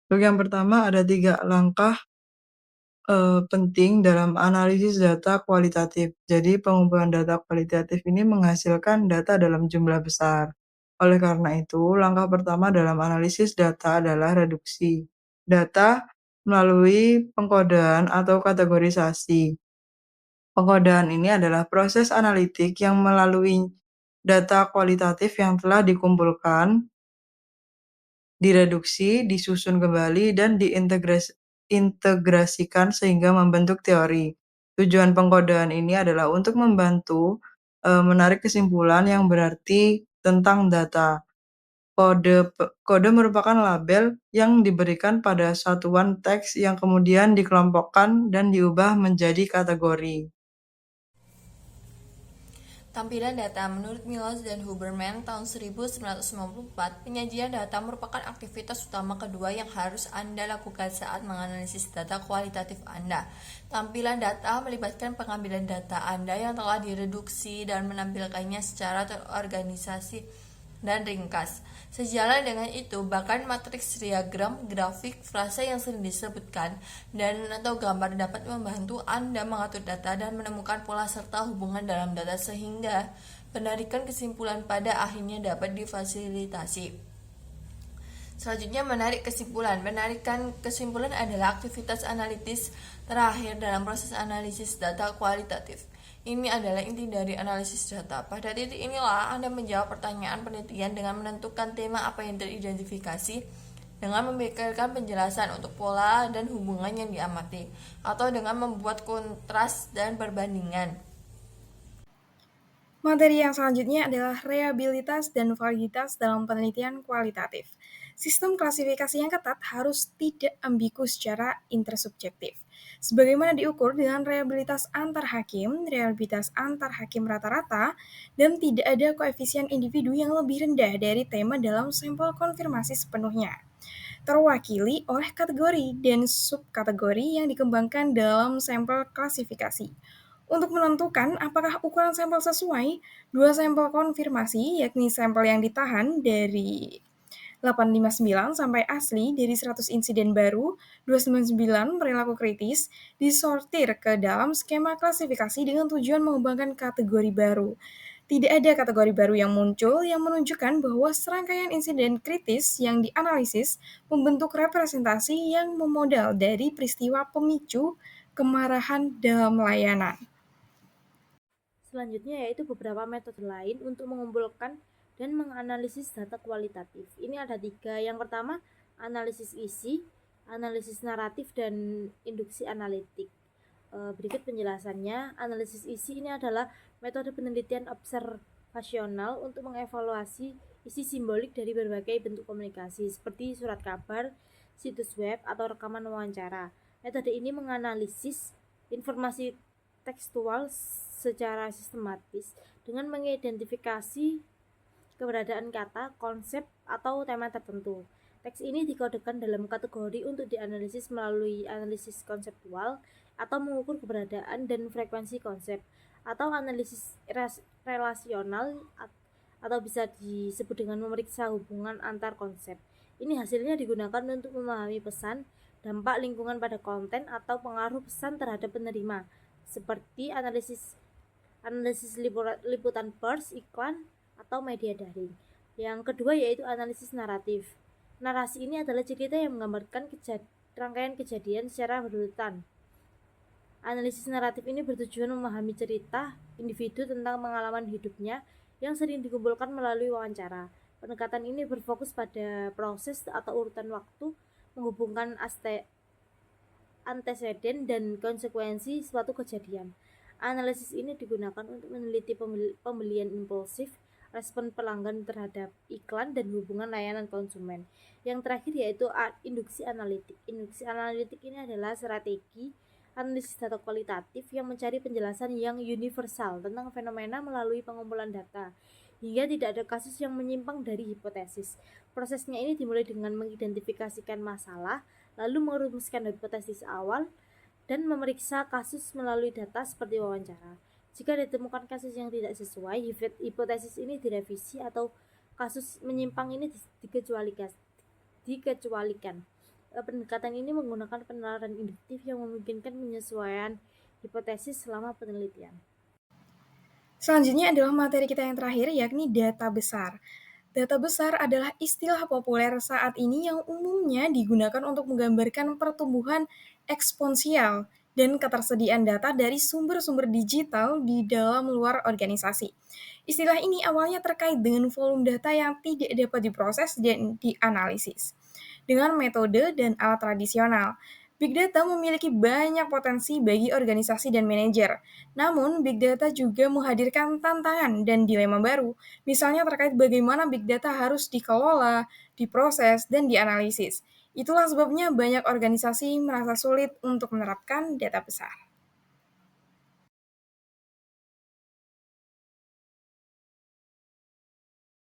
Untuk yang pertama ada 3 langkah penting dalam analisis data kualitatif. Jadi pengumpulan data kualitatif ini menghasilkan data dalam jumlah besar. Oleh karena itu, langkah pertama dalam analisis data adalah reduksi data melalui pengkodean atau kategorisasi. Pengkodean ini adalah proses analitik yang melalui data kualitatif yang telah dikumpulkan, direduksi, disusun kembali, dan diintegrasikan sehingga membentuk teori. Tujuan pengkodean ini adalah untuk membantu menarik kesimpulan yang berarti tentang data. Kode merupakan label yang diberikan pada satuan teks yang kemudian dikelompokkan dan diubah menjadi kategori. Tampilan data menurut Milos dan Huberman tahun 1994, penyajian data merupakan aktivitas utama kedua yang harus Anda lakukan saat menganalisis data kualitatif Anda. Tampilan data melibatkan pengambilan data Anda yang telah direduksi dan menampilkannya secara terorganisasi dan ringkas. Sejalan dengan itu, bahkan matriks diagram, grafik, frasa yang sering disebutkan, dan atau gambar dapat membantu Anda mengatur data dan menemukan pola serta hubungan dalam data sehingga penarikan kesimpulan pada akhirnya dapat difasilitasi. Selanjutnya, menarik kesimpulan. Penarikan kesimpulan adalah aktivitas analitis terakhir dalam proses analisis data kualitatif. Ini adalah inti dari analisis data. Pada titik inilah Anda menjawab pertanyaan penelitian dengan menentukan tema apa yang teridentifikasi, dengan memberikan penjelasan untuk pola dan hubungan yang diamati, atau dengan membuat kontras dan perbandingan. Materi yang selanjutnya adalah reliabilitas dan validitas dalam penelitian kualitatif. Sistem klasifikasi yang ketat harus tidak ambigu secara intersubjektif. Sebagaimana diukur dengan reliabilitas antar hakim rata-rata, dan tidak ada koefisien individu yang lebih rendah dari tema dalam sampel konfirmasi sepenuhnya. Terwakili oleh kategori dan subkategori yang dikembangkan dalam sampel klasifikasi. Untuk menentukan apakah ukuran sampel sesuai, 2 sampel konfirmasi, yakni sampel yang ditahan dari 859 sampai asli dari 100 insiden baru, 299 perilaku kritis, disortir ke dalam skema klasifikasi dengan tujuan mengembangkan kategori baru. Tidak ada kategori baru yang muncul yang menunjukkan bahwa serangkaian insiden kritis yang dianalisis membentuk representasi yang memodal dari peristiwa pemicu kemarahan dalam layanan. Selanjutnya yaitu beberapa metode lain untuk mengumpulkan dan menganalisis data kualitatif. Ini ada 3. Yang pertama, analisis isi, analisis naratif, dan induksi analitik. Berikut penjelasannya. Analisis isi ini adalah metode penelitian observasional untuk mengevaluasi isi simbolik dari berbagai bentuk komunikasi seperti surat kabar, situs web, atau rekaman wawancara. Metode ini menganalisis informasi tekstual secara sistematis dengan mengidentifikasi keberadaan kata, konsep, atau tema tertentu. Teks ini dikodekan dalam kategori untuk dianalisis melalui analisis konseptual atau mengukur keberadaan dan frekuensi konsep, atau analisis relasional atau bisa disebut dengan memeriksa hubungan antar konsep. Ini hasilnya digunakan untuk memahami pesan, dampak lingkungan pada konten, atau pengaruh pesan terhadap penerima, seperti analisis liputan pers, iklan, atau media daring. Yang kedua yaitu analisis naratif. Narasi ini adalah cerita yang menggambarkan rangkaian kejadian secara berurutan. Analisis naratif ini bertujuan memahami cerita individu tentang pengalaman hidupnya yang sering dikumpulkan melalui wawancara. Pendekatan ini berfokus pada proses atau urutan waktu, menghubungkan anteseden dan konsekuensi suatu kejadian. Analisis ini digunakan untuk meneliti pembelian impulsif, respon pelanggan terhadap iklan, dan hubungan layanan konsumen. Yang terakhir yaitu induksi analitik. Induksi analitik ini adalah strategi analisis data kualitatif yang mencari penjelasan yang universal tentang fenomena melalui pengumpulan data, hingga tidak ada kasus yang menyimpang dari hipotesis. Prosesnya ini dimulai dengan mengidentifikasikan masalah, lalu merumuskan hipotesis awal, dan memeriksa kasus melalui data seperti wawancara. Jika ditemukan kasus yang tidak sesuai, hipotesis ini direvisi atau kasus menyimpang ini dikecualikan. Pendekatan ini menggunakan penalaran induktif yang memungkinkan penyesuaian hipotesis selama penelitian. Selanjutnya adalah materi kita yang terakhir, yakni data besar. Data besar adalah istilah populer saat ini yang umumnya digunakan untuk menggambarkan pertumbuhan eksponensial dan ketersediaan data dari sumber-sumber digital di dalam luar organisasi. Istilah ini awalnya terkait dengan volume data yang tidak dapat diproses dan dianalisis dengan metode dan alat tradisional. Big data memiliki banyak potensi bagi organisasi dan manajer. Namun, big data juga menghadirkan tantangan dan dilema baru, misalnya terkait bagaimana big data harus dikelola, diproses, dan dianalisis. Itulah sebabnya banyak organisasi merasa sulit untuk menerapkan data besar.